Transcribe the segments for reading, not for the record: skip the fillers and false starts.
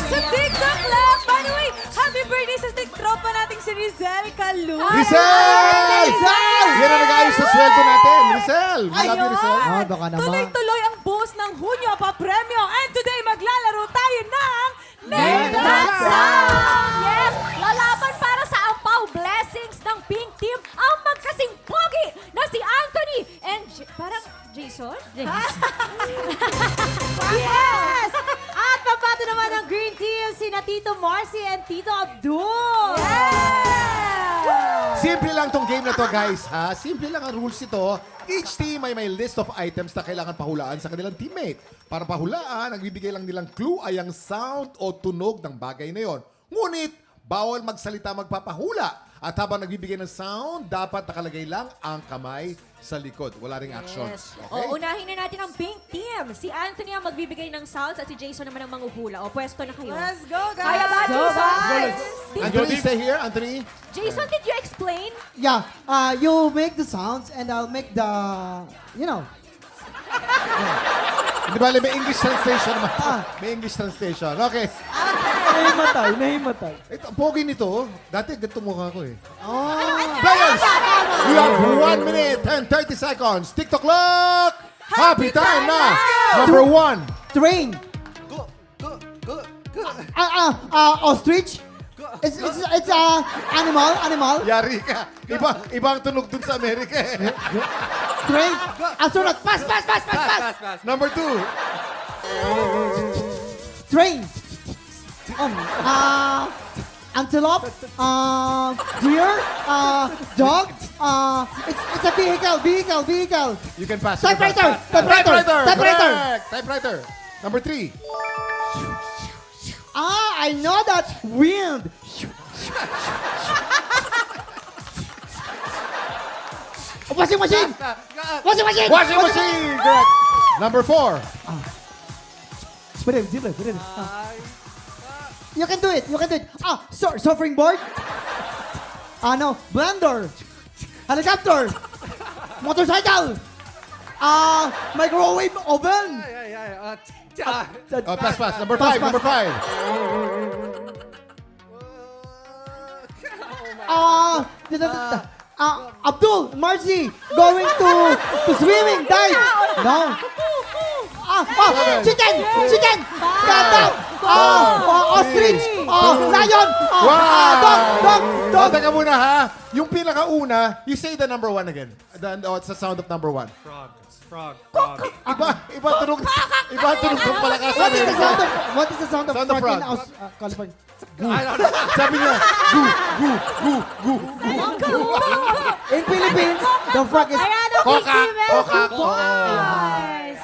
sa TikToClock. By the way, happy birthday sa Tiktropa nating si Rizel Kalu. Rizal! Yan ang nag-ayos sa sweldo natin. Rizal! We love you, Rizal. Oh, baka naman. Tuloy-tuloy ang buhos ng Hunyo pa-premyo. And today, maglalaro tayo ng Name That Sound! Yes! Lalaban para sa ampaw blessings ng Pink Team ang magkasing pogi na si Anthony and parang Jayson? Yes! At papato naman ng Green Team, sina Tito Marcy and Tito Abdul. Simple lang tong game na to, guys. Ha? Simple lang ang rules ito. Each team ay may list of items na kailangan pahulaan sa kanilang teammate. Para pahulaan, ang bibigay lang nilang clue ay ang sound o tunog ng bagay na yon. Ngunit, bawal magsalita magpapahula. At habang nagbibigay ng sound, dapat nakalagay lang ang kamay sa likod. Wala ring action. Yes. Okay? O, unahin na natin ang Pink Team. Si Anthony ang magbibigay ng sounds at si Jayson naman ang manghuhula. O, pwesto na kayo. Let's go, guys! Kaya ba, Jayson? Anthony, stay here. Anthony. Jason, did you explain? Yeah, you make the sounds and I'll make the, you know. Di ba, may English translation naman. May English translation. Okay. Nahimatay. Ito, pogi nito. Dati, ganito mukha ko eh. Oh. Players, we have 1 minute and 30 seconds. TikToClock! Happy time na! Number 1. Train. Ostrich. It's animal. Yari ka. Ibang tunog dun sa Amerika eh. Train. Astronaut. Pass. Number 2. Train. Antelope. Deer. Dog. It's a vehicle. You can pass. Typewriter. Correct. Typewriter. Number 3. I know that. Wind. Washing machine. Washing machine. Correct. Number 4. Pwede. You can do it. Surfing board. No. Blender. Helicopter. Motorcycle. Microwave oven. Pass. Number 5. Number 5. Abdul, Marcy, going to swimming, dive. No. Chicken. Cat. Ostrich. Lion. Dog. Teka muna ha. Yung pinakauna, you say the number 1 again. It's the sound of number 1. Frog. Iba tunog ng palakasan. What is the sound of Sound of frog in frog. California? Sabi niya, gu. In Philippines, the frog is Koka.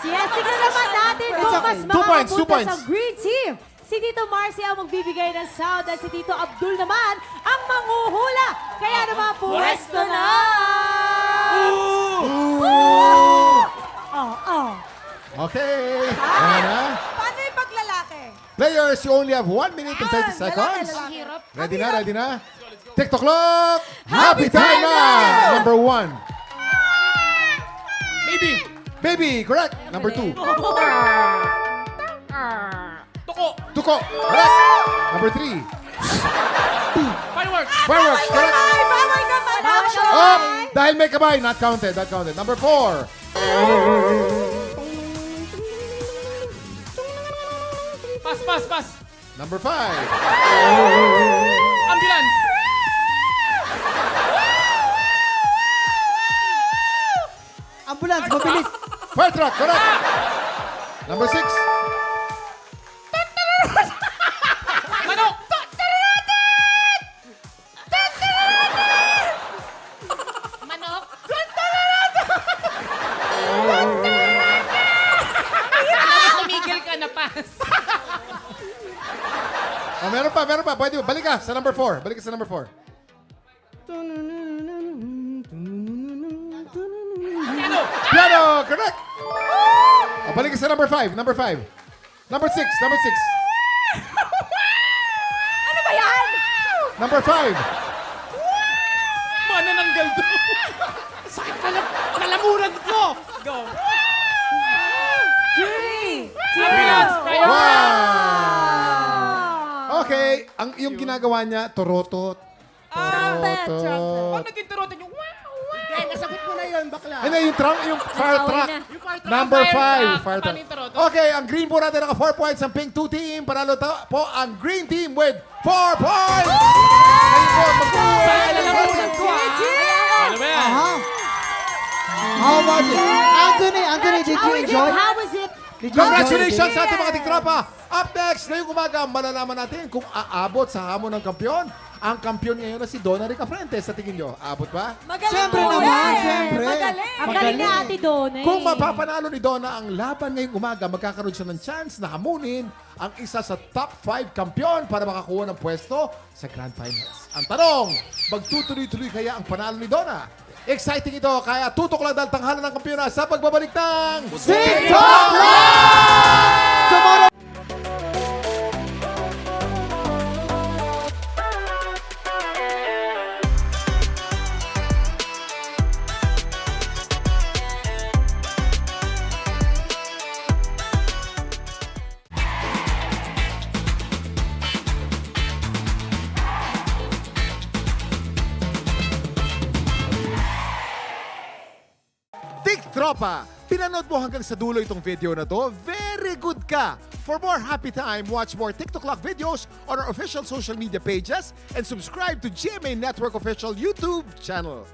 Yes, tignan naman natin kung mas Two points. makakapunta sa Green Team. Si Tito Marcy ang magbibigay ng sound at si Tito Abdul naman ang manghuhula. Kaya naman, pwesto na! Okay. Ayan na. Paano yung paglalaki? Players, you only have 1 minute and 30 seconds. Lalaki. Ready na? TikToClock! Happy time na! Number 1. Baby, correct. Number 2. Tuko, correct. Number 3. Fireworks. Fireworks, correct. Up! Dahil may kamay, not counted. Number 4. Pass. Number 5. Ambulance. ambulance, mabilis. Fire truck, correct. Number 6. Manok. Manok. Tumigil ka na, pass. Oh, meron pa. Pwede mo. Balik ka sa number 4. Piano, correct. Oh, balik ka sa number 5. Number 6. Ano ba yan? Number 5. Manananggal doon. Sakit palamuran ko. Go. 3, 2, Ambulance. Fire. Wow! yung ginagawa niya, torotot. Trumpet, Pag trumpet. naging turutin yung wow, wow. Eh, nasagot mo na yun, bakla. Ano yung fire Nawaway truck? na. Yung fire truck. Number 5. Fire Fire truck. truck. Paano yung turotot? Okay, ang green po natin naka 4 points. Ang pink 2 team. Panalo po ang green team with 4 points. Ayun po, Alalamunan ko, Ano ba yan? Aha. How about it? Anthony, did you enjoy? How was it? Did you enjoy Congratulations it? sa ating mga tiktropa. Up next, ngayong umaga, malalaman natin kung aabot sa hamon ng kampiyon. Ang kampiyon ngayon na si Donna Rica Fuentes. Sa tingin nyo, aabot ba? Magaling Siyempre po naman, yan. siyempre. Magaling. Ang galing ni Ate Donna eh. Kung mapapanalo ni Donna ang laban ngayong umaga, magkakaroon siya ng chance na hamunin ang isa sa top 5 kampiyon para makakuha ng pwesto sa Grand Finals. Ang tanong, magtutuloy-tuloy kaya ang panalo ni Donna? Exciting ito, kaya tutok lang dahil tanghalan ng kampiyon sa pagbabalik ng TikTok! Tomorrow! Tiktropa, pinanood mo hanggang sa dulo itong video na to? Very good ka! For more happy time, watch more TikToClock videos on our official social media pages and subscribe to GMA Network official YouTube channel.